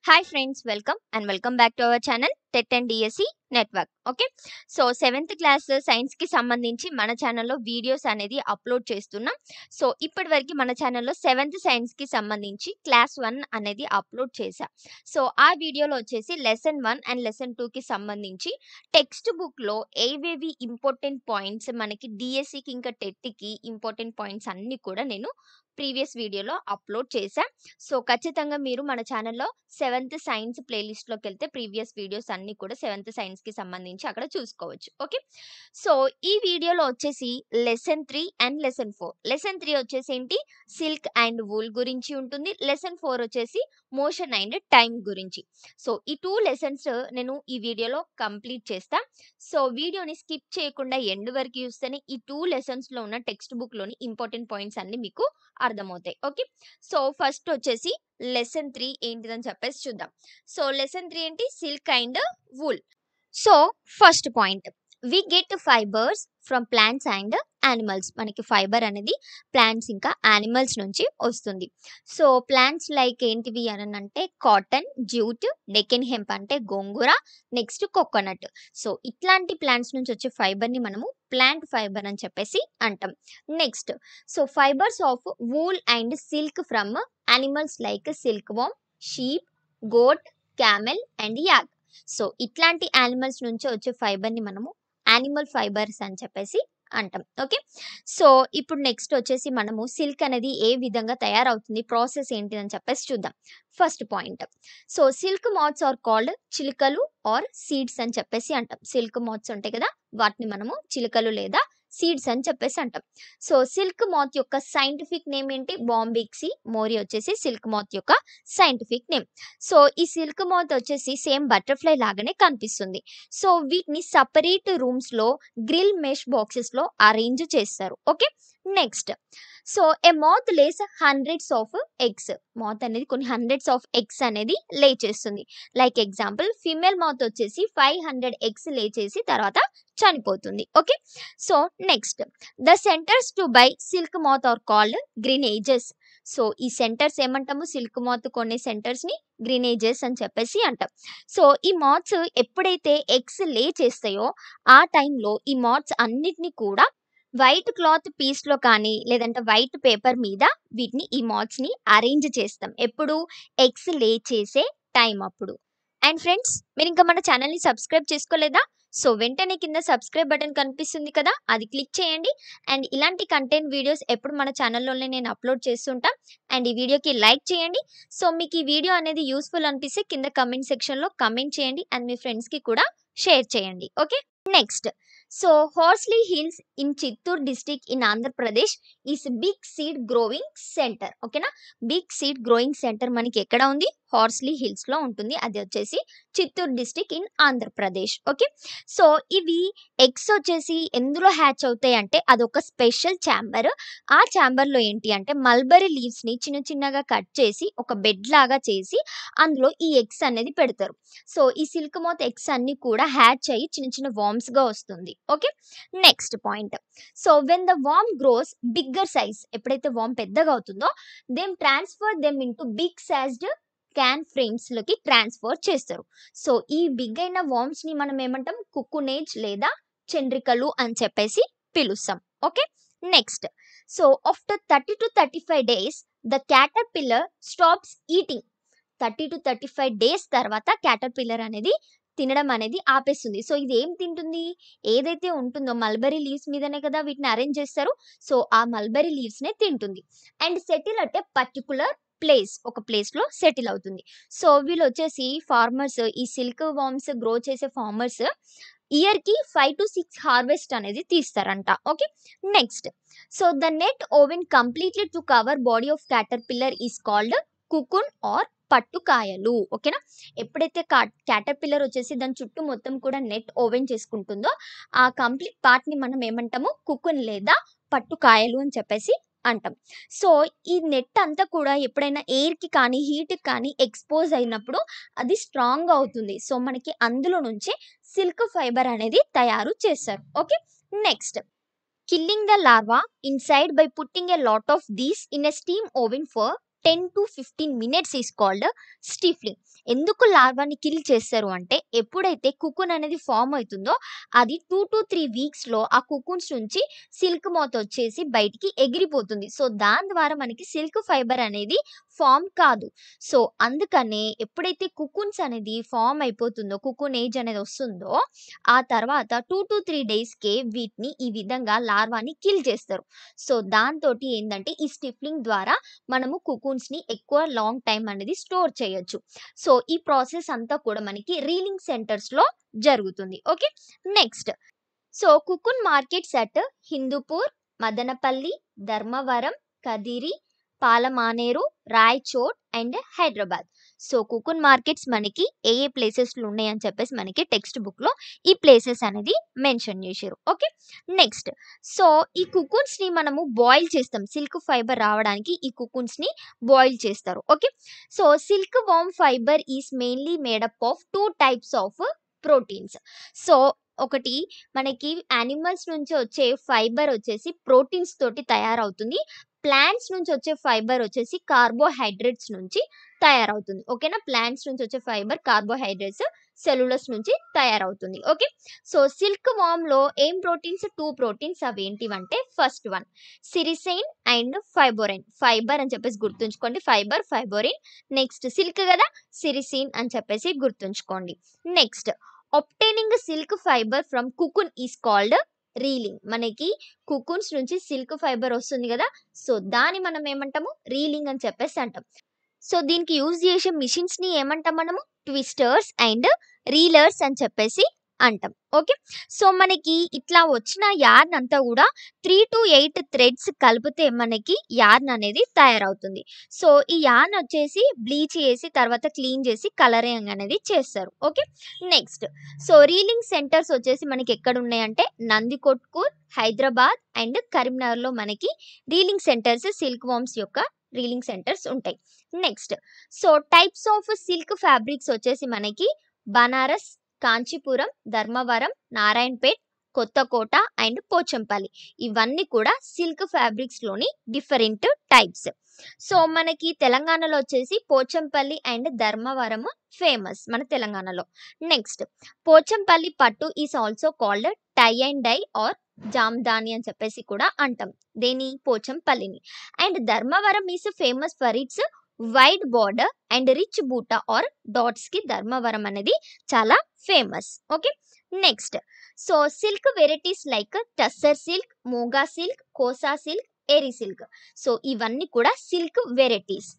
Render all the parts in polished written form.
Hi friends, welcome back to our channel TET and DSE network. Okay, so 7th class సైన్స్కి సంబంధించి మన ఛానల్లో videos అనేది upload చేస్తున్నాం. సో ఇప్పటి వరకు మన ఛానల్లో 7th సైన్స్కి సంబంధించి క్లాస్ 1 అనేది అప్లోడ్ చేశా. సో ఆ వీడియోలో వచ్చేసి లెసన్ 1 అండ్ లెసన్ 2కి సంబంధించి టెక్స్ట్ బుక్లో ఏవేవి ఇంపార్టెంట్ పాయింట్స్ మనకి డిఎస్సికి ఇంకా టెట్కి ఇంపార్టెంట్ పాయింట్స్ అన్నీ కూడా నేను ప్రీవియస్ వీడియోలో అప్లోడ్ చేశా. సో ఖచ్చితంగా మీరు మన ఛానల్లో 7th సైన్స్ ప్లేలిస్ట్లోకి వెళ్తే ప్రీవియస్ వీడియోస్ అన్నీ కూడా 7th సైన్స్కి సంబంధించి అక్కడ చూసుకోవచ్చు. ఓకే, సో ఈ వీడియోలో వచ్చేసి లెసన్ 3 అండ్ లెసన్ 4. లెసన్ 3 వచ్చేసి ఏంటి, సిల్క్ అండ్ వూల్ గురించి ఉంటుంది. లెసన్ 4 వచ్చేసి మోషన్ అండ్ టైం గురించి. సో ఈ 2 లెసన్స్ నేను ఈ వీడియోలో కంప్లీట్ చేస్తా. సో వీడియోని స్కిప్ చేయకుండా ఎండ్ వరకు చూస్తేనే ఈ 2 లెసన్స్లో ఉన్న టెక్స్ట్ బుక్లోని ఇంపార్టెంట్ పాయింట్స్ అన్ని మీకు అర్థమవుతాయి. ఓకే, సో ఫస్ట్ వచ్చేసి లెసన్ 3 ఏంటిదని చెప్పేసి చూద్దాం. సో లెసన్ 3 ఏంటి, silk and wool. So first point, we get fibres from plants and animals. మనకి ఫైబర్ అనేది ప్లాంట్స్ ఇంకా యానిమల్స్ నుంచి వస్తుంది. సో ప్లాంట్స్ లైక్ ఏంటివి అని అంటే కాటన్, జ్యూట్, డెకెన్ హెంప్ అంటే గోంగూర, నెక్స్ట్ కోకోనట్. సో ఇట్లాంటి ప్లాంట్స్ నుంచి వచ్చే ఫైబర్ని మనము ప్లాంట్ ఫైబర్ అని చెప్పేసి అంటాం. Next, so fibres of wool and silk from animals like silk worm, sheep, goat, camel and yak. So ఇట్లాంటి యానిమల్స్ నుంచి వచ్చే ఫైబర్ని మనము యానిమల్ ఫైబర్స్ అని చెప్పేసి అంటాం. ఓకే, సో ఇప్పుడు నెక్స్ట్ వచ్చేసి మనము సిల్క్ అనేది ఏ విధంగా తయారవుతుంది, ప్రాసెస్ ఏంటి అని చెప్పేసి చూద్దాం. First point, so silk moths are called చిలుకలు ఆర్ సీడ్స్ అని చెప్పేసి అంటాం. సిల్క్ మాత్స్ ఉంటాయి కదా, వాటిని మనము చిలుకలు లేదా సీడ్స్ అని చెప్పేసి అంటాం. సో సిల్క్ మాత్ యొక్క సైంటిఫిక్ నేమ్ ఏంటి, బాంబిక్సీ మోరీ వచ్చేసి సిల్క్ మాత్ యొక్క సైంటిఫిక్ నేమ్. సో ఈ సిల్క్ మాత్ వచ్చేసి సేమ్ బటర్ఫ్లై లాగానే కనిపిస్తుంది. సో వీటిని సపరేట్ రూమ్స్లో గ్రిల్ మెష్ బాక్సెస్లో అరేంజ్ చేస్తారు. Okay, next, so a moth lays hundreds of eggs. Moth అనేది కొన్ని హండ్రెడ్స్ ఆఫ్ ఎగ్స్ అనేది లే చేస్తుంది. లైక్ ఎగ్జాంపుల్, ఫీమేల్ మాత్ వచ్చేసి 500 ఎగ్స్ లే చేసి తర్వాత చనిపోతుంది. Okay, so next, the centres to buy silk moth are called grainages. So ఈ సెంటర్స్ ఏమంటాము, సిల్క్ మాత్ కొనే సెంటర్స్ ని గ్రీనేజెస్ అని చెప్పేసి అంటాం. సో ఈ మాత్స్ ఎప్పుడైతే ఎగ్స్ లే చేస్తాయో ఆ టైంలో ఈ మాత్స్ అన్నిటిని కూడా వైట్ క్లాత్ పీస్లో కానీ లేదంటే వైట్ పేపర్ మీద వీటిని ఈ మాత్స్ని అరేంజ్ చేస్తాం. ఎప్పుడు, ఎగ్స్ లే చేసే టైం అప్పుడు. అండ్ ఫ్రెండ్స్, మీరు ఇంకా మన ఛానల్ని సబ్స్క్రైబ్ చేసుకోలేదా? సో వెంటనే కింద సబ్స్క్రైబ్ బటన్ కనిపిస్తుంది కదా, అది క్లిక్ చేయండి. అండ్ ఇలాంటి కంటెంట్ వీడియోస్ ఎప్పుడు మన ఛానల్లోనే నేను అప్లోడ్ చేస్తుంటా. అండ్ ఈ వీడియోకి లైక్ చేయండి. సో మీకు ఈ వీడియో అనేది యూస్ఫుల్ అనిపిస్తే కింద కమెంట్ సెక్షన్లో కమెంట్ చేయండి అండ్ మీ ఫ్రెండ్స్కి కూడా షేర్ చేయండి. Okay, next, so Horsley Hills in Chittoor district in Andhra Pradesh is big seed growing centre. ఓకేనా, బిగ్ సీడ్ గ్రోయింగ్ సెంటర్ మనకి ఎక్కడ ఉంది, హార్స్లీ హిల్స్ లో ఉంటుంది. అది వచ్చేసి Chittoor district in Andhra Pradesh. Okay, so ఇవి ఎగ్స్ వచ్చేసి ఎందులో హ్యాచ్ అవుతాయి అంటే అదొక స్పెషల్ ఛాంబర్. ఆ ఛాంబర్ లో ఏంటి అంటే మల్బరీ లీవ్స్ ని చిన్న చిన్నగా కట్ చేసి ఒక బెడ్ లాగా చేసి అందులో ఈ ఎగ్స్ అనేది పెడతారు. సో ఈ సిల్క్ మౌత్ ఎగ్స్ అన్ని కూడా హ్యాచ్ అయ్యి చిన్న చిన్న వార్మ్స్ గా వస్తుంది. Okay, next point, so when the worm grows bigger size, ఎప్పుడైతే వార్మ్ పెద్దగా అవుతుందో them transfer them into big sized can frames లోకి ట్రాన్స్ఫర్ చేస్తారు. సో ఈ బిగ్ అయిన వార్మ్స్ ని మనం ఏమంటాం, కుకునేజ్ లేదా చండ్రికలు అని చెప్పేసి పిలుస్తాం. Okay, next, so after 30 to 35 days the caterpillar stops eating. 30 to 35 days తర్వాత క్యాటర్పిల్లర్ అనేది తినడం అనేది ఆపేస్తుంది. సో ఇది ఏం తింటుంది, ఏదైతే ఉంటుందో మల్బరీ లీవ్స్ మీదనే కదా వీటిని అరేంజ్ చేస్తారు. సో ఆ మల్బరీ లీవ్స్ నే తింటుంది and settle at a particular place, ఒక ప్లేస్ లో సెటిల్ అవుతుంది. సో వీళ్ళు వచ్చేసి ఫార్మర్స్, ఈ సిల్క్ వార్మ్స్ గ్రో చేసే ఫార్మర్స్ ఇయర్ కి 5 to 6 హార్వెస్ట్ అనేది తీస్తారంట. Okay, next, so the net woven completely to cover body of caterpillar is called cocoon or పట్టుకాయలు. ఓకేనా, ఎప్పుడైతే క్యాటర్పిల్లర్ వచ్చేసి దాని చుట్టూ మొత్తం కూడా నెట్ ఓవెన్ చేసుకుంటుందో ఆ కంప్లీట్ పార్ట్ ని మనం ఏమంటాము, కుకున్ లేదా పట్టుకాయలు అని చెప్పేసి అంటాం. సో ఈ నెట్ అంతా కూడా ఎప్పుడైనా ఎయిర్ కి కానీ హీట్ కి కానీ ఎక్స్పోజ్ అయినప్పుడు అది స్ట్రాంగ్ అవుతుంది. సో మనకి అందులో నుంచే సిల్క్ ఫైబర్ అనేది తయారు చేస్తారు. Okay, next, killing the larva inside by putting a lot of these in a steam oven for 10 to 15 minutes is called స్టిఫ్లింగ్. ఎందుకు లార్వాని కిల్ చేస్తారు అంటే, ఎప్పుడైతే కుకున్ అనేది ఫార్మ్ అవుతుందో అది 2 to 3 వీక్స్‌లో ఆ కుకున్స్ నుంచి సిల్క్ మాత్ వచ్చేసి బయటికి ఎగిరిపోతుంది. సో, దాని ద్వారా మనకి సిల్క్ ఫైబర్ అనేది ఫార్మ్ కాదు. సో, అందుకనే ఎప్పుడైతే కుకున్స్ అనేది ఫార్మ్ అయిపోతుందో, కుకున్ ఏజ్ అనేది వస్తుందో, ఆ తర్వాత 2 to 3 డేస్‌కే వీటిని ఈ విధంగా లార్వాని కిల్ చేస్తారు. సో, దాంతోటి ఏందంటే ఈ స్టిఫ్లింగ్ ద్వారా మనము కుకున్స్‌ని ఎక్కువ లాంగ్ టైమ్ అనేది స్టోర్ చేయొచ్చు. సో, ఈ ప్రాసెస్ అంతా కూడా మనకి రీలింగ్ సెంటర్స్‌లో జరుగుతుంది. Okay. Next, so cocoon markets at Hindupur, Madanapalle, Dharmavaram, Kadiri, Palamaner, Rayachoti and Hyderabad. So cocoon markets మనకి ఏ ఏ ప్లేసెస్‌లో ఉన్నాయని చెప్పేసి మనకి టెక్స్ట్ బుక్‌లో ఈ ప్లేసెస్ అనేది మెన్షన్ చేశారు. ఓకే. నెక్స్ట్, సో ఈ కుకున్స్‌ని మనము బాయిల్ చేస్తాం. సిల్క్ ఫైబర్ రావడానికి ఈ కుకున్స్‌ని బాయిల్ చేస్తారు. Okay. So silk worm fibre is mainly made up of 2 types of proteins. So ఒకటి మనకి యానిమల్స్ నుంచి వచ్చే ఫైబర్ వచ్చేసి ప్రోటీన్స్ తోటి తయారవుతుంది. ప్లాంట్స్ నుంచి వచ్చే ఫైబర్ వచ్చేసి కార్బోహైడ్రేట్స్ నుంచి తయారవుతుంది. ఓకేనా. ప్లాంట్స్ నుంచి వచ్చే ఫైబర్ కార్బోహైడ్రేట్స్, సెల్యులోస్ నుంచి తయారవుతుంది. ఓకే. సో సిల్క్ వామ్ లో ఏం ప్రోటీన్స్, 2 ప్రోటీన్స్. అవి ఏంటివంటే, ఫస్ట్ వన్ సిరిసైన్ అండ్ ఫైబోరైన్. ఫైబర్ అని చెప్పేసి గుర్తుంచుకోండి, ఫైబర్, ఫైబోరిన్. నెక్స్ట్ సిల్క్ కదా, సిరిసిన్ అని చెప్పేసి గుర్తుంచుకోండి. Next, obtaining silk fibre from cocoon is called reeling. మనకి కుకున్స్ నుంచి సిల్క్ ఫైబర్ వస్తుంది కదా, సో దాన్ని మనం ఏమంటాము, రీలింగ్ అని చెప్పేసి అంటాం. సో దీనికి యూజ్ చేసే మిషన్స్ ని ఏమంటాం మనము, ట్విస్టర్స్ అండ్ రీలర్స్ అని చెప్పేసి అంటాం. ఓకే. సో మనకి ఇట్లా వచ్చిన యార్న్ అంతా కూడా 3 to 8 థ్రెడ్స్ కలిపితే మనకి యార్న్ అనేది తయారవుతుంది. సో ఈ యార్న్ వచ్చేసి బ్లీచ్ చేసి తర్వాత క్లీన్ చేసి కలరింగ్ అనేది చేస్తారు. Okay. Next, so reeling centres వచ్చేసి మనకి ఎక్కడ ఉన్నాయంటే, నందికొట్కూర్, హైదరాబాద్ అండ్ కరీంనగర్లో మనకి రీలింగ్ సెంటర్స్, సిల్క్ వామ్స్ యొక్క రీలింగ్ సెంటర్స్ ఉంటాయి. Next, so types of silk fabrics వచ్చేసి మనకి బనారస్, కాంచీపురం, ధర్మవరం, నారాయణపేట్, కొత్తకోట అండ్ పోచంపల్లి. ఇవన్నీ కూడా సిల్క్ ఫ్యాబ్రిక్స్ లోని డిఫరెంట్ టైప్స్. సో మనకి తెలంగాణలో వచ్చేసి పోచంపల్లి అండ్ ధర్మవరం ఫేమస్ మన తెలంగాణలో. నెక్స్ట్, పోచంపల్లి పట్టు is also called tie and dye or Jamdani అని చెప్పేసి కూడా అంటాం. దేని, పోచంపల్లిని. And Dharmavaram is famous for its wide border and rich buta or dots కి ధర్మవరం అనేది చాలా famous. Okay. Next, so silk varieties like tussar silk, Muga silk, Kosa silk, Eri silk. So ఇవన్నీ కూడా సిల్క్ వెరైటీస్.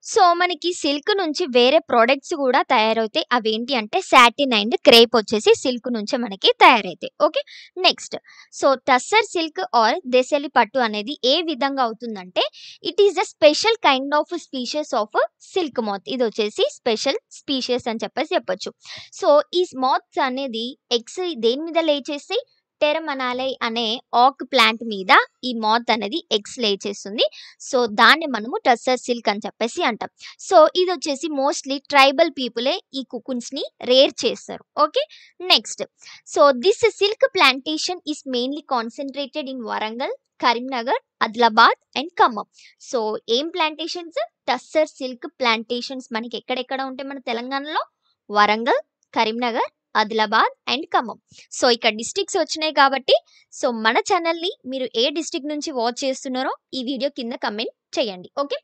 సో మనకి సిల్క్ నుంచి వేరే ప్రొడక్ట్స్ కూడా తయారవుతాయి. అవేంటి అంటే సాటిన్ అండ్ క్రేప్ వచ్చేసి సిల్క్ నుంచే మనకి తయారైతాయి. Okay. Next, so tussar silk or దేశలి పట్టు అనేది ఏ విధంగా అవుతుందంటే, it is a special kind of species of silk moth. ఇది వచ్చేసి స్పెషల్ స్పీషియస్ అని చెప్పేసి చెప్పొచ్చు. సో ఈ మాత్స్ అనేది ఎగ్స్ దేని మీద లే చేస్తాయి, టెరమనాలై అనే ఆక్ ప్లాంట్ మీద ఈ మాత్ అనేది ఎగ్స్ లే చేస్తుంది. సో దాన్ని మనము టస్సర్ సిల్క్ అని చెప్పేసి అంటాం. సో ఇది వచ్చేసి మోస్ట్లీ ట్రైబల్ పీపులే ఈ కుకున్స్ ని రేర్ చేస్తారు. Okay. Next, so this silk plantation is mainly concentrated in Warangal, Karimnagar, Adilabad and Khammam. So ఏం ప్లాంటేషన్స్, టస్సర్ సిల్క్ ప్లాంటేషన్స్ మనకి ఎక్కడెక్కడ ఉంటాయి మన తెలంగాణలో, వరంగల్, కరీంనగర్, ఆదిలాబాద్ అండ్ ఖమ్మం. సో ఇక్కడ డిస్ట్రిక్ట్స్ వచ్చినాయి కాబట్టి, సో మన ఛానల్ని మీరు ఏ డిస్ట్రిక్ట్ నుంచి వాచ్ చేస్తున్నారో ఈ వీడియో కింద కమెంట్ చేయండి. ఓకే.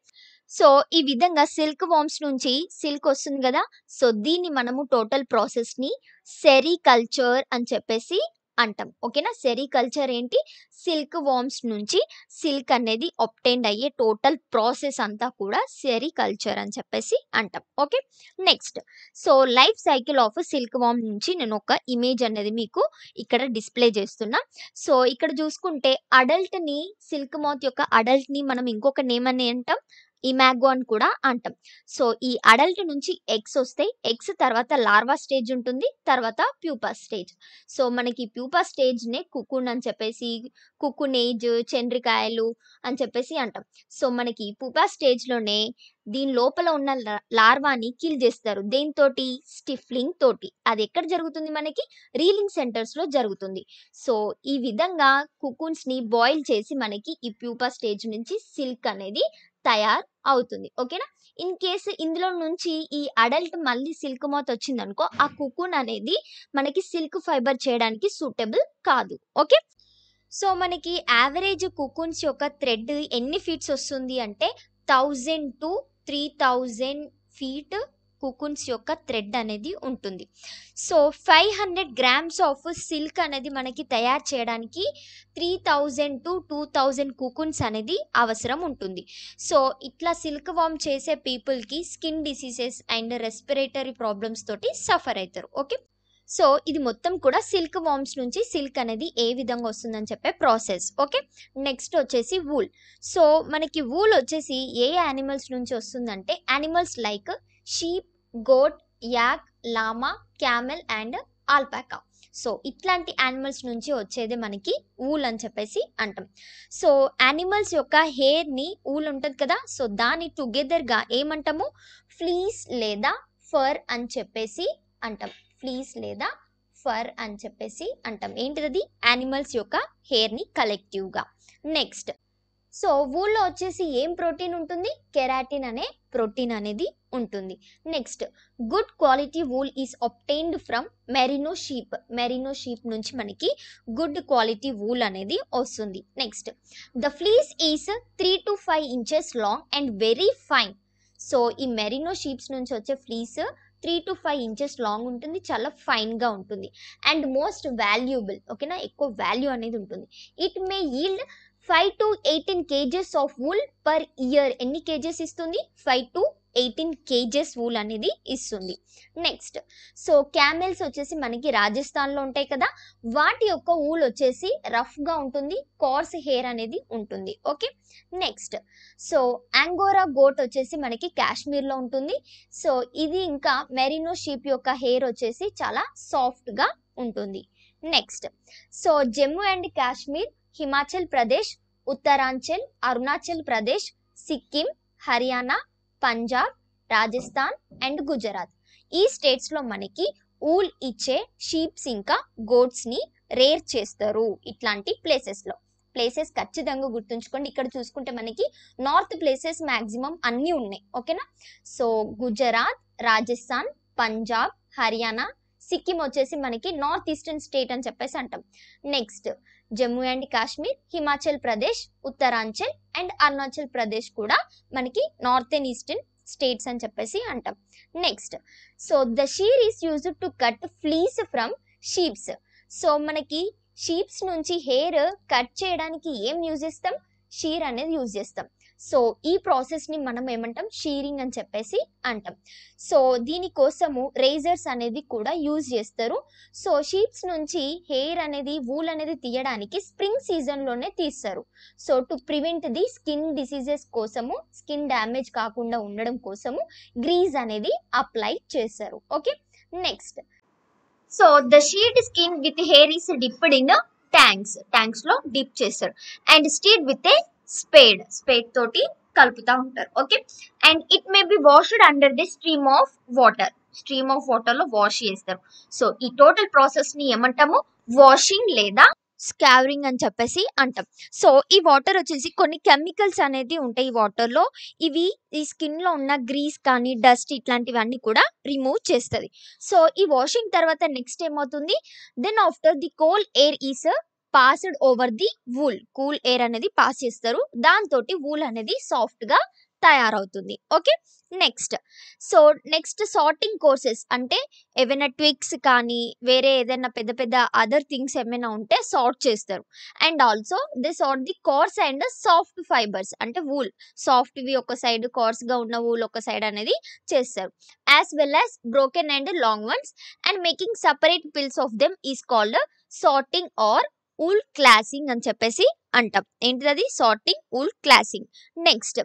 సో ఈ విధంగా సిల్క్ వామ్స్ నుంచి సిల్క్ వస్తుంది కదా, సో దీన్ని మనము టోటల్ ప్రాసెస్ ని సెరికల్చర్ అని చెప్పేసి అంటాం. ఓకేనా. సెరికల్చర్ ఏంటి, సిల్క్ వామ్స్ నుంచి సిల్క్ అనేది ఆబ్టైన్ అయ్యే టోటల్ ప్రాసెస్ అంతా కూడా సెరికల్చర్ అని చెప్పేసి అంటాం. Okay. Next, so life cycle of silk worm నుంచి నేను ఒక ఇమేజ్ అనేది మీకు ఇక్కడ డిస్ప్లే చేస్తున్నా. సో ఇక్కడ చూసుకుంటే అడల్ట్ ని, సిల్క్ మాత్ యొక్క అడల్ట్ ని మనం ఇంకొక నేమ్ అని అంటాం, ఇమాగో అని కూడా అంటాం. సో ఈ అడల్ట్ నుంచి ఎగ్స్ వస్తాయి. ఎగ్స్ తర్వాత లార్వా స్టేజ్ ఉంటుంది, తర్వాత ప్యూపా స్టేజ్. సో మనకి ప్యూపా స్టేజ్ నే కుకున్ అని చెప్పేసి, కుకున్ ఏజ్, చంద్రికాయలు అని చెప్పేసి అంటాం. సో మనకి పూపా స్టేజ్ లోనే దీని లోపల ఉన్న లార్వాని కిల్ చేస్తారు. దేనితోటి, స్టిఫ్లింగ్ తోటి. అది ఎక్కడ జరుగుతుంది, మనకి రీలింగ్ సెంటర్స్ లో జరుగుతుంది. సో ఈ విధంగా కుకున్స్ ని బాయిల్ చేసి మనకి ఈ ప్యూపా స్టేజ్ నుంచి సిల్క్ అనేది తయారు అవుతుంది. ఓకేనా? ఇన్ కేస్ ఇందులో నుంచి ఈ అడల్ట్ మళ్ళీ సిల్క్ మాత్ వచ్చిందనుకో, ఆ కుకున్ అనేది మనకి సిల్క్ ఫైబర్ చేయడానికి సూటబుల్ కాదు. ఓకే. సో మనకి యావరేజ్ కుకున్స్ యొక్క థ్రెడ్ ఎన్ని ఫీట్స్ వస్తుంది అంటే 1000 to 3000 ఫీట్ కుకున్స్ యొక్క థ్రెడ్ అనేది ఉంటుంది. సో 500 గ్రామ్స్ ఆఫ్ సిల్క్ అనేది మనకి తయారు చేయడానికి 3000 to 2000 కుకున్స్ అనేది అవసరం ఉంటుంది. సో ఇట్లా సిల్క్ వార్మ్ చేసే పీపుల్కి skin diseases and respiratory problems తోటి సఫర్ అవుతారు. ఓకే. సో ఇది మొత్తం కూడా సిల్క్ వార్మ్స్ నుంచి సిల్క్ అనేది ఏ విధంగా వస్తుందని చెప్పే ప్రాసెస్. ఓకే. నెక్స్ట్ వచ్చేసి వూల్. సో మనకి వూల్ వచ్చేసి ఏ యానిమల్స్ నుంచి వస్తుందంటే animals like sheep, goat, yak, llama, camel and alpaca. So ఇట్లాంటి యానిమల్స్ నుంచి వచ్చేదే మనకి వూల్ అని చెప్పేసి అంటాం. సో యానిమల్స్ యొక్క హెయిర్ని వూల్ ఉంటుంది కదా, సో దాన్ని టుగెదర్గా ఏమంటాము, ఫ్లీస్ లేదా ఫర్ అని చెప్పేసి అంటాం. ఫ్లీస్ లేదా ఫర్ అని చెప్పేసి అంటాం. ఏంటిది? యానిమల్స్ యొక్క హెయిర్ని కలెక్టివ్గా. నెక్స్ట్, సో వూల్లో వచ్చేసి ఏం ప్రోటీన్ ఉంటుంది? కెరాటిన్ అనే ప్రోటీన్ అనేది ఉంటుంది. Next, good quality wool is obtained from Marino sheep. Marino sheep నుంచి మనకి గుడ్ క్వాలిటీ వూల్ అనేది వస్తుంది. Next, the fleas is 3 to 5 inches long and very fine. So ఈ మెరినో షీప్స్ నుంచి వచ్చే ఫ్లీస్ 3 to 5 inches లాంగ్ ఉంటుంది, చాలా ఫైన్గా ఉంటుంది అండ్ మోస్ట్ వాల్యుబుల్. ఓకేనా? ఎక్కువ వాల్యూ అనేది ఉంటుంది. It may yield 5 to 18 kgs of wool per year. ఎన్ని కేజెస్ ఇస్తుంది? 5 to 18 kgs వూల్ అనేది ఇస్తుంది. నెక్స్ట్, సో క్యామెల్స్ వచ్చేసి మనకి రాజస్థాన్లో ఉంటాయి కదా, వాటి యొక్క వూల్ వచ్చేసి రఫ్గా ఉంటుంది, కోర్స్ హెయిర్ అనేది ఉంటుంది. ఓకే. నెక్స్ట్, సో యాంగోరా గోట్ వచ్చేసి మనకి కాశ్మీర్లో ఉంటుంది. సో ఇది ఇంకా మెరినో షీప్ యొక్క హెయిర్ వచ్చేసి చాలా సాఫ్ట్గా ఉంటుంది. Next, so Jammu and Kashmir, Himachal Pradesh, Uttaranchal, Arunachal Pradesh, Sikkim, Haryana, Punjab, Rajasthan and Gujarat, ఈ స్టేట్స్లో మనకి ఊల్ ఇచ్చే షీప్స్ ఇంకా గోట్స్ని రేర్ చేస్తారు. ఇట్లాంటి ప్లేసెస్ ఖచ్చితంగా గుర్తుంచుకోండి. ఇక్కడ చూసుకుంటే మనకి నార్త్ ప్లేసెస్ మ్యాక్సిమం అన్నీ ఉన్నాయి. ఓకేనా? సో గుజరాత్, రాజస్థాన్, పంజాబ్, హర్యానా, సిక్కిం వచ్చేసి మనకి నార్త్ ఈస్టర్న్ స్టేట్ అని చెప్పేసి అంటాం. Next, Jammu and Kashmir, Himachal Pradesh, Uttaranchal and Arunachal Pradesh కూడా మనకి నార్త్ అండ్ ఈస్టర్న్ స్టేట్స్ అని చెప్పేసి అంటాం. Next, so the shear is used to cut fleas from sheeps. So మనకి షీప్స్ నుంచి హెయిర్ కట్ చేయడానికి ఏం యూజ్ చేస్తాం? షీర్ అనేది యూజ్ చేస్తాం. సో ఈ ప్రాసెస్ని మనం ఏమంటాం? షీరింగ్ అని చెప్పేసి అంటాం. సో దీనికోసము రేజర్స్ అనేది కూడా యూజ్ చేస్తారు. సో షీప్స్ నుంచి హెయిర్ అనేది, వూల్ అనేది తీయడానికి స్ప్రింగ్ సీజన్లోనే తీస్తారు. So to prevent the skin diseases కోసము, స్కిన్ డ్యామేజ్ కాకుండా ఉండడం కోసము గ్రీజ్ అనేది అప్లై చేస్తారు. Okay. Next, so the sheared skin with hair is dipped in tanks లో డిప్ చేస్తారు and stirred with a spade తోటి కలుపుతా ఉంటారు. Okay. And it may be washed under the stream of water లో wash చేస్తారు. So ఈ total process ని ఏమంటాము? వాషింగ్ లేదా స్కావరింగ్ అని చెప్పేసి అంటాం. సో ఈ వాటర్ వచ్చేసి కొన్ని కెమికల్స్ అనేది ఉంటాయి ఈ వాటర్లో, ఇవి ఈ స్కిన్లో ఉన్న గ్రీస్ కానీ డస్ట్ ఇట్లాంటివన్నీ కూడా రిమూవ్ చేస్తుంది. సో ఈ వాషింగ్ తర్వాత నెక్స్ట్ ఏమవుతుంది? Then after the cool air is passed over the wool. Cool air అనేది పాస్ చేస్తారు, దాంతో వూల్ అనేది సాఫ్ట్గా తయారవుతుంది. Okay. Next, so next sorting courses అంటే ఏవైనా ట్విగ్స్ కానీ వేరే ఏదైనా పెద్ద పెద్ద అదర్ థింగ్స్ ఏమైనా ఉంటే సార్ట్ చేస్తారు. And also they sort the coarse and soft fibres అంటే వూల్ సాఫ్ట్వి ఒక సైడ్, కోర్స్గా ఉన్న వూల్ ఒక సైడ్ అనేది చేస్తారు. As well as broken and long ones and making separate piles of them is called sorting or wool classing అని చెప్పేసి అంటాం. ఏంటిది? Sorting, wool classing. Next,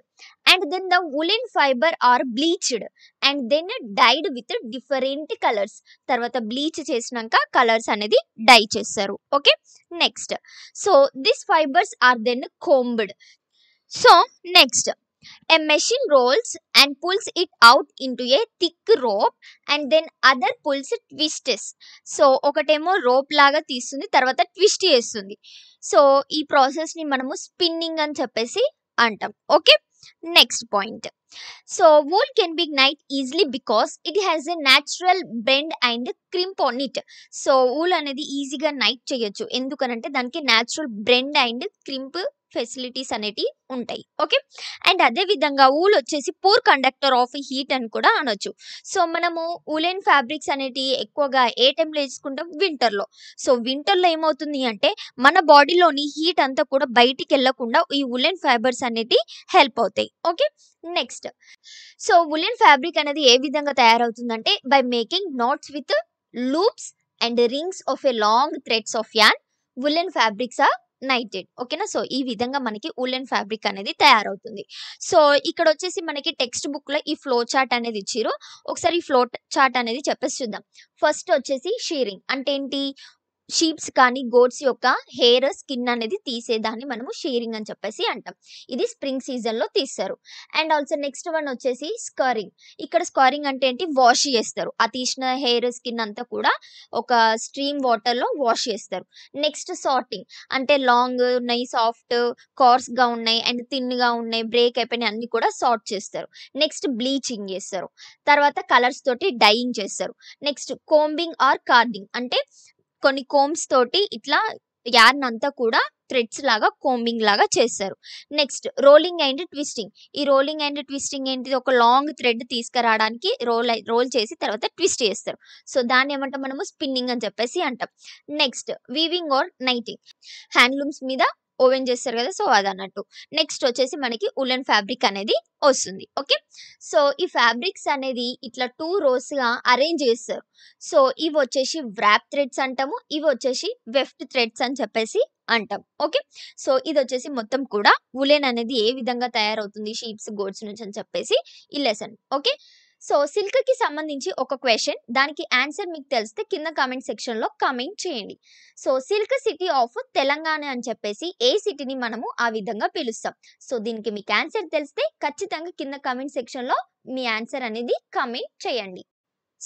and then the woollen fibre are bleached and then dyed with different colours. తర్వాత bleach చేసినాక colours అనేది die చేస్తారు. Okay. Next, so this fibres are then combed. So next, a machine rolls and pulls it out into a thick rope and then other pulls twists. So ఒకటేమో rope లాగా తీస్తుంది, తర్వాత twist చేస్తుంది. So ఈ ప్రాసెస్ని మనము spinning అని చెప్పేసి అంటాం. Okay. Next point. So wool can be knit easily because it has a natural bend and crimp on it. So wool అనేది ఈజీగా నైట్ చేయొచ్చు. ఎందుకనంటే దానికి natural Brent and crimp facilities అనేటివి ఉంటాయి. ఓకే. అండ్ అదే విధంగా wool వచ్చేసి పూర్ కండక్టర్ ఆఫ్ హీట్ అని కూడా అనొచ్చు. సో మనము వూలెన్ ఫ్యాబ్రిక్స్ అనేటివి ఎక్కువగా ఏ టైంలో వేసుకుంటాం? వింటర్లో. సో వింటర్లో ఏమవుతుంది అంటే మన బాడీలోని హీట్ అంతా కూడా బయటికి వెళ్ళకుండా ఈ వూలెన్ ఫైబర్స్ అనేటివి హెల్ప్ అవుతాయి. Okay. Next. So woollen fabric అనేది ఏ విధంగా తయారవుతుందంటే by making knots with loops and rings of a long threads of an woollen fabrics are knitted. ఓకేనా. సో ఈ విధంగా మనకి వులెన్ ఫ్యాబ్రిక్ అనేది తయారవుతుంది. సో ఇక్కడ వచ్చేసి మనకి టెక్స్ట్ బుక్ లో ఈ ఫ్లో చార్ట్ అనేది ఇచ్చిరు. ఒకసారి ఈ ఫ్లో చార్ట్ అనేది చెప్పేసి చూద్దాం. ఫస్ట్ వచ్చేసి షీరింగ్ అంటే ఏంటి? షీప్స్ కానీ గోట్స్ యొక్క హెయిర్ స్కిన్ అనేది తీసేదాన్ని మనము షేరింగ్ అని చెప్పేసి అంటాం. ఇది స్ప్రింగ్ సీజన్ లో తీస్తారు. అండ్ ఆల్సో నెక్స్ట్ వన్ వచ్చేసి స్కరింగ్. ఇక్కడ స్కరింగ్ అంటే ఏంటి? వాష్ చేస్తారు. ఆ తీసిన హెయిర్ స్కిన్ అంతా కూడా ఒక స్ట్రీమ్ వాటర్ లో వాష్ చేస్తారు. నెక్స్ట్ సార్టింగ్ అంటే లాంగ్ ఉన్నాయి, సాఫ్ట్, కోర్స్ గా ఉన్నాయి అండ్ థిన్ గా ఉన్నాయి, బ్రేక్ అయిపోయినాయి అన్ని కూడా సార్ట్ చేస్తారు. నెక్స్ట్ బ్లీచింగ్ చేస్తారు. తర్వాత కలర్స్ తోటి డైయింగ్ చేస్తారు. నెక్స్ట్ కోంబింగ్ ఆర్ కార్డింగ్ అంటే కొన్ని కోమ్స్ తోటి ఇట్లా యార్న్ అంతా కూడా థ్రెడ్స్ లాగా కోంబింగ్ లాగా చేస్తారు. Next rolling and twisting. ఈ రోలింగ్ అండ్ ట్విస్టింగ్ ఏంటిది? ఒక లాంగ్ థ్రెడ్ తీసుకురావడానికి రోల్ చేసి తర్వాత ట్విస్ట్ చేస్తారు. సో దాన్ని ఏమంటాం మనము? స్పిన్నింగ్ అని చెప్పేసి అంటాం. Next weaving or knitting. Handlooms మీద ఓవెన్ చేస్తారు కదా, సో అదన్నట్టు. నెక్స్ట్ వచ్చేసి మనకి ఉలెన్ ఫ్యాబ్రిక్ అనేది వస్తుంది. ఓకే. సో ఈ ఫ్యాబ్రిక్స్ అనేది ఇట్లా 2 rows గా అరేంజ్ చేస్తారు. సో ఇవి వచ్చేసి వ్రాప్ థ్రెడ్స్ అంటాము, ఇవి వచ్చేసి వెఫ్ట్ థ్రెడ్స్ అని చెప్పేసి అంటాం. ఓకే. సో ఇది వచ్చేసి మొత్తం కూడా ఉలెన్ అనేది ఏ విధంగా తయారవుతుంది షీప్స్ గోడ్స్ నుంచి అని చెప్పేసి ఈ లెసన్. ఓకే. సో సిల్క్ కి సంబంధించి ఒక క్వశ్చన్, దానికి ఆన్సర్ మీకు తెలిస్తే కింద కామెంట్ సెక్షన్ లో కామెంట్ చేయండి. So silk city of Telangana అని చెప్పేసి ఏ సిటీని మనము ఆ విధంగా పిలుస్తాం? సో దీనికి మీకు ఆన్సర్ తెలిస్తే ఖచ్చితంగా కింద కామెంట్ సెక్షన్ లో మీ ఆన్సర్ అనేది కామెంట్ చేయండి.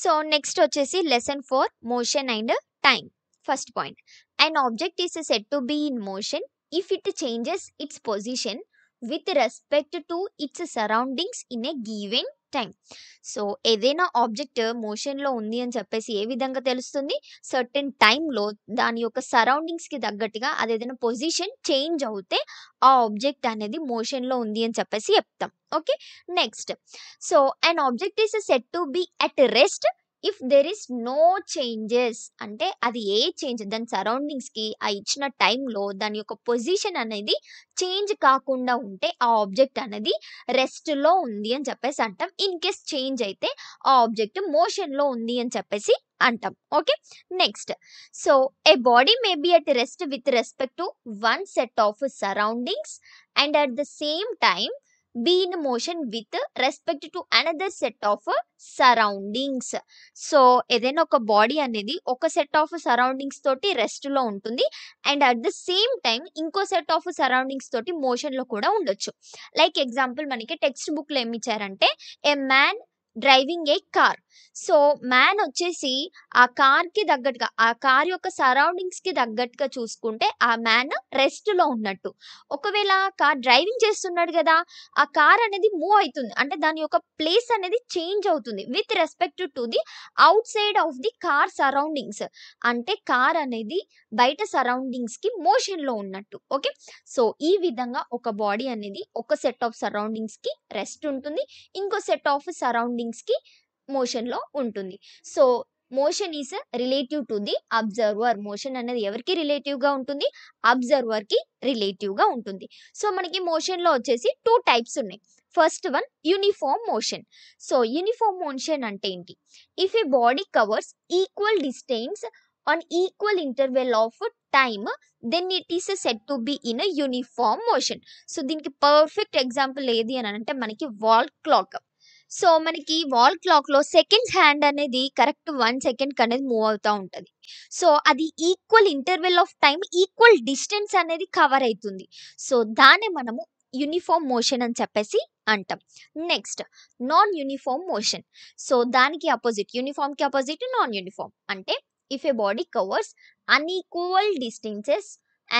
సో నెక్స్ట్ వచ్చేసి lesson 4 motion and time. First point. an object is said to be in motion if it changes its position with respect to its surroundings in a given time. So ఏదైనా object motion లో ఉంది అని చెప్పేసి ఏ విధంగా తెలుస్తుంది? Certain టైంలో దాని యొక్క సరౌండింగ్స్ కి తగ్గట్టుగా అది ఏదైనా పొజిషన్ చేంజ్ అవుతే ఆ ఆబ్జెక్ట్ అనేది మోషన్ లో ఉంది అని చెప్పేసి చెప్తాం. Okay. Next. So an object is said to be at rest if there is no changes అంటే అది ఏ చేంజ్ దాని సరౌండింగ్స్ కి ఆ ఇచ్చిన టైంలో దాని యొక్క పొజిషన్ అనేది చేంజ్ కాకుండా ఉంటే ఆ ఆబ్జెక్ట్ అనేది రెస్ట్ లో ఉంది అని చెప్పేసి అంటాం. ఇన్ కేస్ చేంజ్ అయితే ఆ ఆబ్జెక్ట్ మోషన్ లో ఉంది అని చెప్పేసి అంటాం. Okay. Next. So A body may be at rest with respect to one set of surroundings and at the same time be in motion with respect to another set of surroundings. So ఏదైనా ఒక body అనేది ఒక set of surroundings తోటి rest లో ఉంటుంది and at the same time ఇంకో set of surroundings తోటి motion లో కూడా ఉండొచ్చు. లైక్ ఎగ్జాంపుల్ మనకి టెక్స్ట్ బుక్ లో ఏమి ఇచ్చారంటే ఏ మ్యాన్ డ్రైవింగ్ ఏ కార్. సో మ్యాన్ వచ్చేసి ఆ కార్ కి తగ్గట్టుగా ఆ కార్ యొక్క సరౌండింగ్స్ కి తగ్గట్టుగా చూసుకుంటే ఆ మ్యాన్ రెస్ట్ లో ఉన్నట్టు. ఒకవేళ కార్ డ్రైవింగ్ చేస్తున్నాడు కదా, ఆ కార్ అనేది మూవ్ అవుతుంది అంటే దాని యొక్క ప్లేస్ అనేది చేంజ్ అవుతుంది with respect to the out side of the car surroundings. అంటే కార్ అనేది బయట సరౌండింగ్స్ కి మోషన్ లో ఉన్నట్టు. ఓకే. సో ఈ విధంగా ఒక బాడీ అనేది ఒక సెట్ ఆఫ్ సరౌండింగ్స్ కి రెస్ట్ ఉంటుంది, ఇంకో సెట్ ఆఫ్ సరౌండింగ్స్ కి మోషన్ లో ఉంటుంది. So motion is relative to the observer. Motion అనేది ఎవరికి రిలేటివ్ గా ఉంటుంది? అబ్జర్వర్ కి రిలేటివ్ గా ఉంటుంది. సో మనకి మోషన్ లో వచ్చేసి 2 టైప్స్ ఉన్నాయి. First one uniform motion. So uniform motion అంటే ఏంటి? If a body covers equal distance on equal interval of time then it is said to be in uniform motion. So దీనికి perfect example ఏది అని అంటే మనకి wall clock. So మనకి wall clock లో seconds hand అనేది కరెక్ట్ 1 సెకండ్ అనేది move అవుతా ఉంటది. సో అది equal interval of time equal distance అనేది కవర్ అవుతుంది. సో దాన్ని మనము యూనిఫామ్ మోషన్ అని చెప్పేసి అంటాం. Next non uniform motion. So దానికి అపోజిట్, యూనిఫామ్ కి అపోజిట్ నాన్ యూనిఫామ్. అంటే if a body covers unequal distances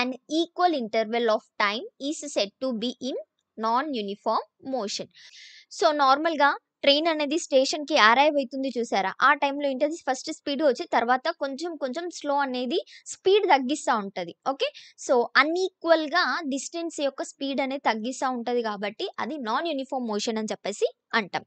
and equal interval of time is said to be in non uniform motion. So నార్మల్‌గా train అనేది స్టేషన్‌కి arrive అయితుంది చూసారా? ఆ టైంలో ఏంటది ఫస్ట్ స్పీడ్ వచ్చి తర్వాత కొంచెం కొంచెం స్లో అనేది స్పీడ్ తగ్గిస్తా ఉంటది. ఓకే. సో అన్‌ఈక్వల్‌గా డిస్టెన్స్ యొక్క స్పీడ్ అనేది తగ్గిస్తా ఉంటది కాబట్టి అది నాన్ యూనిఫామ్ మోషన్ అని చెప్పేసి అంటాం.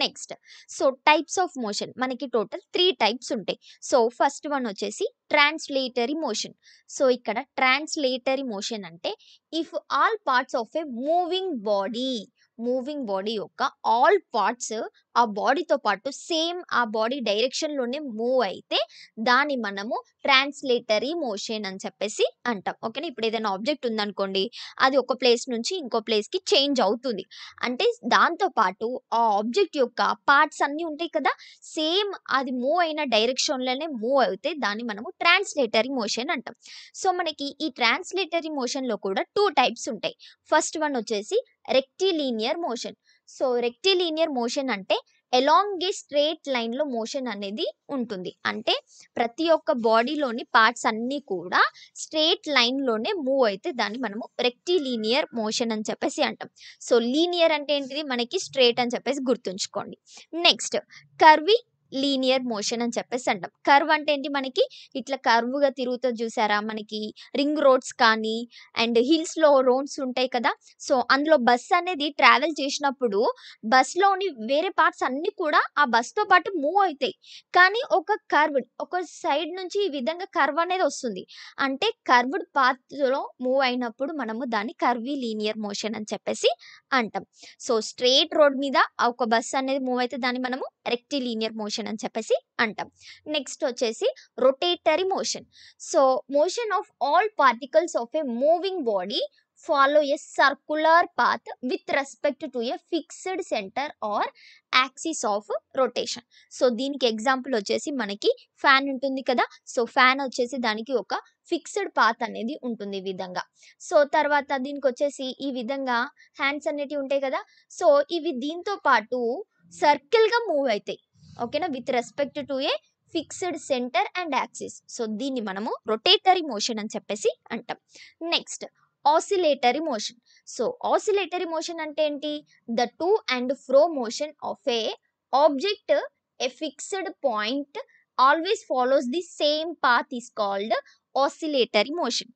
Next so types of motion మనకి టోటల్ 3 టైప్స్ ఉంటాయి. సో ఫస్ట్ వన్ వచ్చేసి ట్రాన్స్లేటరీ మోషన్. సో ఇక్కడ ట్రాన్స్లేటరీ మోషన్ అంటే if all parts of a moving body యొక్క ఆల్ పార్ట్స్ ఆ బాడీతో పాటు సేమ్ ఆ బాడీ డైరెక్షన్‌లోనే మూవ్ అయితే దాన్ని మనము ట్రాన్స్లేటరీ మోషన్ అని చెప్పేసి అంటాం. ఓకేనా. ఇప్పుడు ఏదైనా ఆబ్జెక్ట్ ఉందనుకోండి, అది ఒక ప్లేస్ నుంచి ఇంకో ప్లేస్‌కి చేంజ్ అవుతుంది. అంటే దాంతో పాటు ఆ ఆబ్జెక్ట్ యొక్క పార్ట్స్ అన్నీ ఉంటాయి కదా! సేమ్ అది మూవ్ అయిన డైరెక్షన్‌లోనే మూవ్ అయితే దాన్ని మనము ట్రాన్స్లేటరీ మోషన్ అంటాం. సో మనకి ఈ ట్రాన్స్లేటరీ మోషన్‌లో కూడా 2 టైప్స్ ఉంటాయి. ఫస్ట్ వన్ వచ్చేసి rectilinear motion. So rectilinear motion అంటే ఎలాంగ్ ఏ స్ట్రెయిట్ లైన్‌లో మోషన్ అనేది ఉంటుంది. అంటే ప్రతి ఒక్క బాడీలోని పార్ట్స్ అన్నీ కూడా స్ట్రెయిట్ లైన్‌లోనే మూవ్ అయితే దాన్ని మనము రెక్టిలీనియర్ మోషన్ అని చెప్పేసి అంటాం. సో లీనియర్ అంటే ఏంటిది? మనకి స్ట్రెయిట్ అని చెప్పేసి గుర్తుంచుకోండి. నెక్స్ట్ కర్వీ లీనియర్ మోషన్ అని చెప్పేసి అంటాం. కర్వ్ అంటే ఏంటి? మనకి ఇట్లా కర్వ్‌గా తిరుగుతది చూసారా? మనకి రింగ్ రోడ్స్ కానీ అండ్ హిల్స్‌లో రోడ్స్ ఉంటాయి కదా! సో అందులో బస్ అనేది ట్రావెల్ చేసినప్పుడు బస్‌లోని వేరే పార్ట్స్ అన్నీ కూడా ఆ బస్‌తో పాటు మూవ్ అయితాయి. కానీ ఒక సైడ్ నుంచి ఈ విధంగా కర్వ్ అనేది వస్తుంది. అంటే కర్వ్డ్ పాత్‌లో మూవ్ అయినప్పుడు మనము దాన్ని కర్వీ లీనియర్ మోషన్ అని చెప్పేసి అంటాం. సో స్ట్రెయిట్ రోడ్ మీద ఒక బస్ అనేది మూవ్ అయితే దాన్ని మనము రెక్టిలీనియర్ మోషన్ అని చెప్పేసి అంటాం. నెక్స్ట్ వచ్చేసి rotatory motion. So motion of all particles of a moving body follow a circular path with respect to a fixed center or axis of rotation. So దీనికి example వచ్చేసి మనకి ఫ్యాన్ ఉంటుంది కదా! So fan వచ్చేసి దానికి ఒక fixed path అనేది ఉంటుంది ఈ విధంగా. సో తర్వాత దీనికొచ్చేసి ఈ విధంగా హ్యాండ్స్ అనేటివి ఉంటాయి కదా! సో ఇవి దీంతో పాటు సర్కిల్‌గా మూవ్ అయితాయి. ఓకేనా. With respect to a fixed centre and axis. So దీన్ని మనము రొటేటరీ మోషన్ అని చెప్పేసి అంటాం. Next oscillatory motion. So oscillatory motion అంటే ఏంటి? The to and fro motion of a object a fixed point always follows the same path is called oscillatory motion.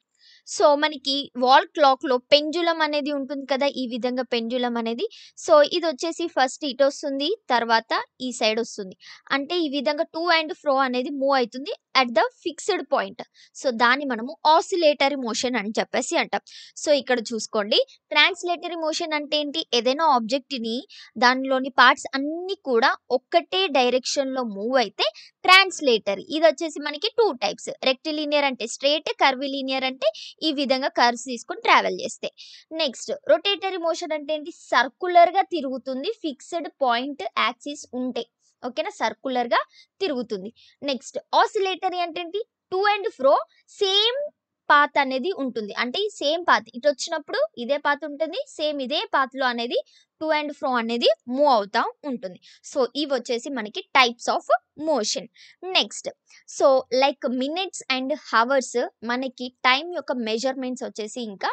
So మనకి wall క్లాక్‌లో pendulum అనేది ఉంటుంది కదా! ఈ విధంగా పెండ్యులమ్ అనేది. సో ఇదొచ్చేసి ఫస్ట్ ఇటొస్తుంది. తర్వాత ఈ సైడ్ వస్తుంది. అంటే ఈ విధంగా టు అండ్ ఫ్రో అనేది మూవ్ అయితుంది at the fixed point. So దాన్ని మనము ఆసిలేటరీ మోషన్ అని చెప్పేసి అంటాం. సో ఇక్కడ చూసుకోండి. ట్రాన్స్లేటరీ మోషన్ అంటే ఏంటి? ఏదైనా ఆబ్జెక్ట్‌ని దానిలోని పార్ట్స్ అన్నీ కూడా ఒక్కటే డైరెక్షన్‌లో మూవ్ అయితే ట్రాన్స్లేటరీ. ఇదొచ్చేసి మనకి 2 టైప్స్. రెక్టిలీనియర్ అంటే స్ట్రెయిట్, కర్వీలీనియర్ అంటే ఈ విధంగా కర్వ్స్ తీసుకొని ట్రావెల్ చేస్తాయి. నెక్స్ట్ రొటేటరీ మోషన్ అంటే ఏంటి? సర్క్యులర్‌గా తిరుగుతుంది. ఫిక్స్డ్ పాయింట్ యాక్సిస్ ఉంటే. ఓకేనా. సర్క్యులర్‌గా తిరుగుతుంది. నెక్స్ట్ ఆసిలేటరీ అంటే ఏంటి? టు అండ్ ఫ్రో సేమ్ పాత్ అనేది ఉంటుంది. అంటే ఈ సేమ్ పాత్ ఇటొచ్చినప్పుడు ఇదే పాత్ ఉంటుంది. సేమ్ ఇదే పాత్‌లో అనేది టు అండ్ ఫ్రో అనేది మూవ్ అవుతా ఉంటుంది. సో ఇవొచ్చేసి మనకి types of motion. Next so like minutes and hours మనకి టైం యొక్క మెజర్‌మెంట్స్ వచ్చేసి ఇంకా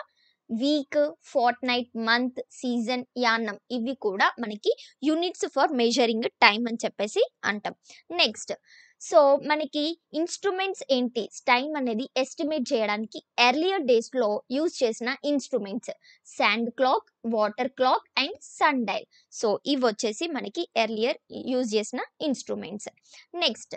వీక్, ఫోర్ట్‌నైట్, మంత్, సీజన్, యానం ఇవి కూడా మనకి యూనిట్స్ ఫర్ మెజరింగ్ టైమ్ అని చెప్పేసి అంటాం. నెక్స్ట్ సో మనకి ఇన్‌స్ట్రుమెంట్స్ ఏంటి? టైమ్ అనేది ఎస్టిమేట్ చేయడానికి ఎర్లియర్ డేస్‌లో యూజ్ చేసిన instruments sand clock, water clock and sun dial. So ఇవొచ్చేసి మనకి ఎర్లియర్ యూజ్ చేసిన instruments. Next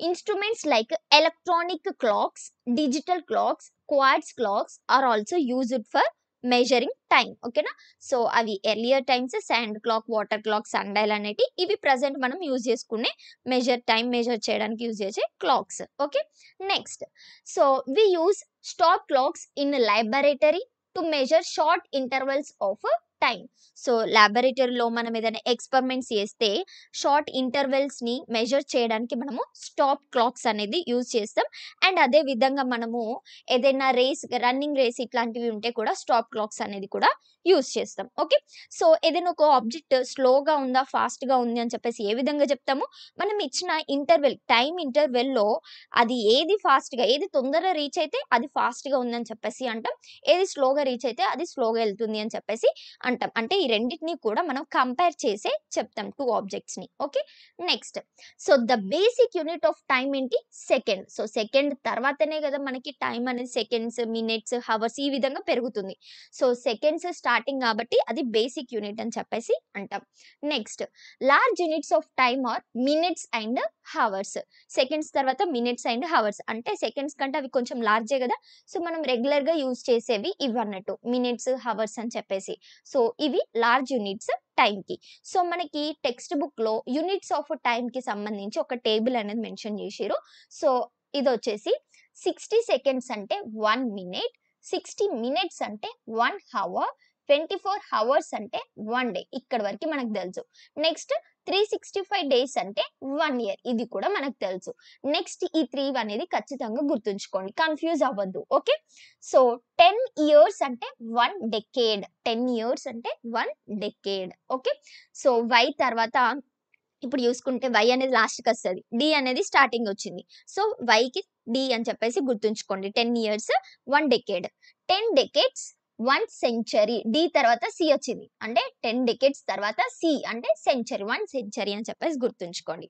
instruments like electronic clocks, digital clocks, quartz clocks are also used for measuring time. ఓకేనా. So అవి earlier times sand clock, water clock, sun dial అనేటివి ఇవి present మనం use చేసుకునే time measure చేయడానికి use చేసే clocks. Okay. Next so we use stop clocks in laboratory to measure short intervals of time. So లాబొరేటరీలో మనం ఏదైనా ఎక్స్పెరిమెంట్స్ చేస్తే షార్ట్ ఇంటర్వెల్స్‌ని మెజర్ చేయడానికి మనము స్టాప్ క్లాక్స్ అనేది యూజ్ చేస్తాం. అండ్ అదే విధంగా మనము ఏదైనా రన్నింగ్ రేస్ ఇట్లాంటివి ఉంటే కూడా స్టాప్ క్లాక్స్ అనేది కూడా యూజ్ చేస్తాం. ఓకే. సో ఏదైనా ఒక ఆబ్జెక్ట్ స్లోగా ఉందా, ఫాస్ట్‌గా ఉంది అని చెప్పేసి ఏ విధంగా చెప్తాము? మనం ఇచ్చిన టైమ్ ఇంటర్వెల్‌లో అది ఏది తొందరగా రీచ్ అయితే అది ఫాస్ట్‌గా ఉందని చెప్పేసి అంటాం. ఏది స్లోగా రీచ్ అయితే అది స్లోగా వెళ్తుంది అని చెప్పేసి అంటాం. అంటే ఈ రెండిటిని కూడా మనం కంపేర్ చేసే చెప్తాం 2 ఆబ్జెక్ట్స్‌ని. Okay. Next so the basic unit of time ఏంటి? సెకండ్. సో సెకండ్ తర్వాతనే కదా మనకి టైం అనేది సెకండ్స్, మినిట్స్, హవర్స్ ఈ విధంగా పెరుగుతుంది. సో సెకండ్స్ స్టార్టింగ్ కాబట్టి అది బేసిక్ యూనిట్ అని చెప్పేసి అంటాం. Next large units of time are minutes and hours. Seconds తర్వాత మినిట్స్ అండ్ హవర్స్ అంటే సెకండ్స్ కంటే అవి కొంచెం లార్జే కదా. సో మనం రెగ్యులర్ గా యూజ్ చేసేవి ఇవన్నట్టు మినిట్స్, హవర్స్ అని చెప్పేసి. సో ఇవి లార్జ్ యూనిట్స్ టైం కి. సో మనకి టెక్స్ట్ బుక్ లో యూనిట్స్ ఆఫ్ టైం కి సంబంధించి ఒక టేబుల్ అనేది మెన్షన్ చేసిరు. సో ఇది వచ్చేసి 60 సెకండ్స్ అంటే 1 మినిట్, 60 మినిట్స్ అంటే 1 అవర్, 24 అవర్స్ అంటే 1 డే. ఇక్కడ వరకు మనకు తెలుసు. నెక్స్ట్ 365 డేస్ అంటే 1 ఇయర్. ఇది కూడా మనకు తెలుసు. నెక్స్ట్ ఈ 3 అనేది ఖచ్చితంగా గుర్తుంచుకోండి, కన్ఫ్యూజ్ అవ్వద్దు. ఓకే. సో 10 ఇయర్స్ అంటే 1 డెకేడ్. 10 ఇయర్స్ అంటే 1 డెకేడ్. ఓకే. సో వై తర్వాత ఇప్పుడు చూసుకుంటే వై అనేది లాస్ట్కి వస్తుంది, డి అనేది స్టార్టింగ్ వచ్చింది. సో వైకి డి అని చెప్పేసి గుర్తుంచుకోండి. 10 years 1 decade, 10 decades 1 century. D తర్వాత సి వచ్చింది అంటే 10 డెకేడ్స్ తర్వాత సి అంటే సెంచరీ, 1 సెంచరీ అని చెప్పేసి గుర్తుంచుకోండి.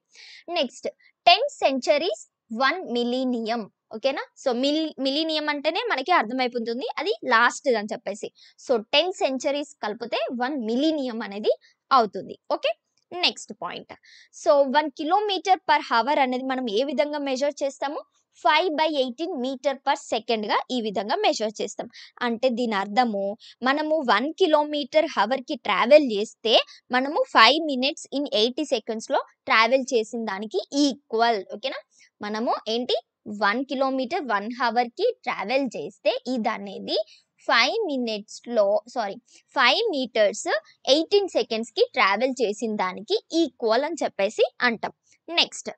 Next 10 centuries 1 millennium. ఓకేనా. సో మిలీనియం అంటేనే మనకి అర్థమైపోతుంది అది లాస్ట్ అని చెప్పేసి. సో 10 సెంచరీస్ కలిపితే 1 మిలీనియం అనేది అవుతుంది. Okay. Next point. So 1 kilometre per hour అనేది మనం ఏ విధంగా మెజర్ చేస్తాము? 5/18 మీటర్ పర్ సెకండ్ గా ఈ విధంగా మెజర్ చేస్తాం. అంటే దీని అర్థము మనము 1 కిలోమీటర్ హవర్ కి ట్రావెల్ చేస్తే మనము 5 మినిట్స్ ఇన్ 80 సెకండ్స్ లో ట్రావెల్ చేసిన దానికి ఈక్వల్. ఓకేనా. మనము ఏంటి 1 కిలోమీటర్ 1 హవర్ కి ట్రావెల్ చేస్తే ఇది అనేది 5 మీటర్స్ 18 సెకండ్స్ కి ట్రావెల్ చేసిన దానికి ఈక్వల్ అని చెప్పేసి అంటాం. Next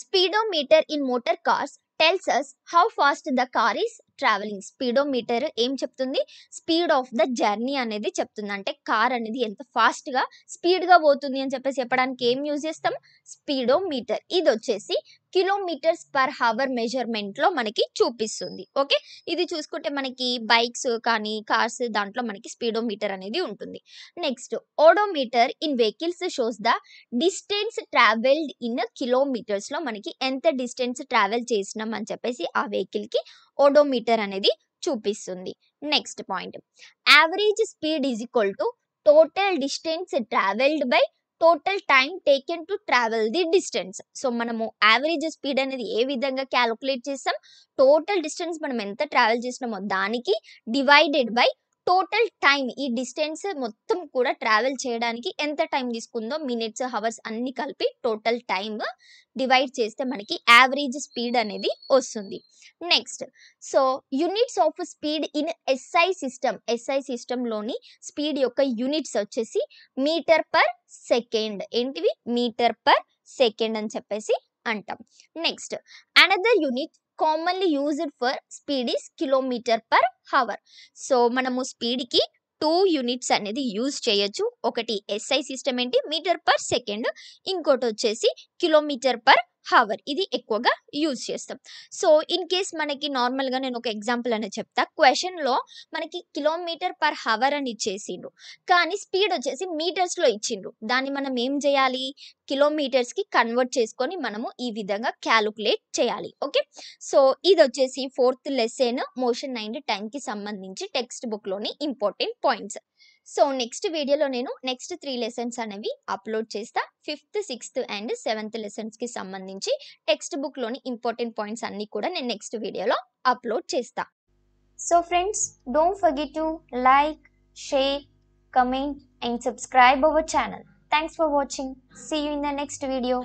speedometer in motor cars tells us how fast the car is traveling. Speedometer ఏం చెప్తుంది? స్పీడ్ ఆఫ్ ద జర్నీ అనేది చెప్తుంది. అంటే కార్ అనేది ఎంత ఫాస్ట్ గా స్పీడ్ గా పోతుంది అని చెప్పేసి చెప్పడానికి ఏం యూజ్ చేస్తాం? స్పీడోమీటర్. ఇది వచ్చేసి కిలోమీటర్స్ పర్ హవర్ మెజర్మెంట్ లో మనకి చూపిస్తుంది. ఓకే. ఇది చూసుకుంటే మనకి బైక్స్ కానీ కార్స్ దాంట్లో మనకి స్పీడోమీటర్ అనేది ఉంటుంది. Next odometer in vehicles shows the distance travelled in kilometres లో మనకి ఎంత డిస్టెన్స్ ట్రావెల్ చేసినాం అని చెప్పేసి ఆ వెహికల్ కి ఓడోమీటర్ అనేది చూపిస్తుంది. Next point average speed is equal to total distance travelled by total time taken to travel the distance. So మనము యావరేజ్ స్పీడ్ అనేది ఏ విధంగా క్యాలిక్యులేట్ చేస్తాం? టోటల్ డిస్టెన్స్ మనం ఎంత ట్రావెల్ చేసినామో దానికి డివైడెడ్ బై టోటల్ టైం, ఈ డిస్టెన్స్ మొత్తం కూడా ట్రావెల్ చేయడానికి ఎంత టైం తీసుకుందో మినిట్స్, హవర్స్ అన్ని కలిపి టోటల్ టైం డివైడ్ చేస్తే మనకి యావరేజ్ స్పీడ్ అనేది వస్తుంది. Next so units of speed in SI system. SI system లోని స్పీడ్ యొక్క యూనిట్స్ వచ్చేసి మీటర్ పర్ సెకండ్. ఏంటివి? మీటర్ పర్ సెకండ్ అని చెప్పేసి అంటాం. Next another unit commonly used for speed is kilometre per hour. So మనము స్పీడ్ కి 2 units అనేది యూజ్ చేయొచ్చు. ఒకటి ఎస్ఐ సిస్టమ్ ఏంటి మీటర్ పర్ సెకండ్, ఇంకోటి వచ్చేసి కిలోమీటర్ పర్ హవర్. ఇది ఎక్కువగా యూజ్ చేస్తాం. సో ఇన్ కేస్ మనకి నార్మల్ గా నేను ఒక ఎగ్జాంపుల్ అనేది చెప్తా. క్వశ్చన్ లో మనకి కిలోమీటర్ పర్ హవర్ అని ఇచ్చేసిండ్రు, కానీ స్పీడ్ వచ్చేసి మీటర్స్ లో ఇచ్చిండ్రు. దాన్ని మనం ఏం చేయాలి? కిలోమీటర్స్ కి కన్వర్ట్ చేసుకొని మనము ఈ విధంగా క్యాలిక్యులేట్ చేయాలి. ఓకే. సో ఇది వచ్చేసి 4th lesson motion and time కి సంబంధించి టెక్స్ట్ బుక్ లోని ఇంపార్టెంట్ పాయింట్స్. సో నెక్స్ట్ వీడియోలో నేను నెక్స్ట్ 3 లెసన్స్ అనేవి అప్లోడ్ చేస్తా. 5th, 6th and 7th lessons కి సంబంధించి టెక్స్ట్ బుక్ లోని ఇంపార్టెంట్ పాయింట్స్ అన్ని కూడా నేను నెక్స్ట్ వీడియోలో అప్లోడ్ చేస్తా. So friends, don't forget to like, share, comment and subscribe our channel. Thanks for watching. See you in the next video.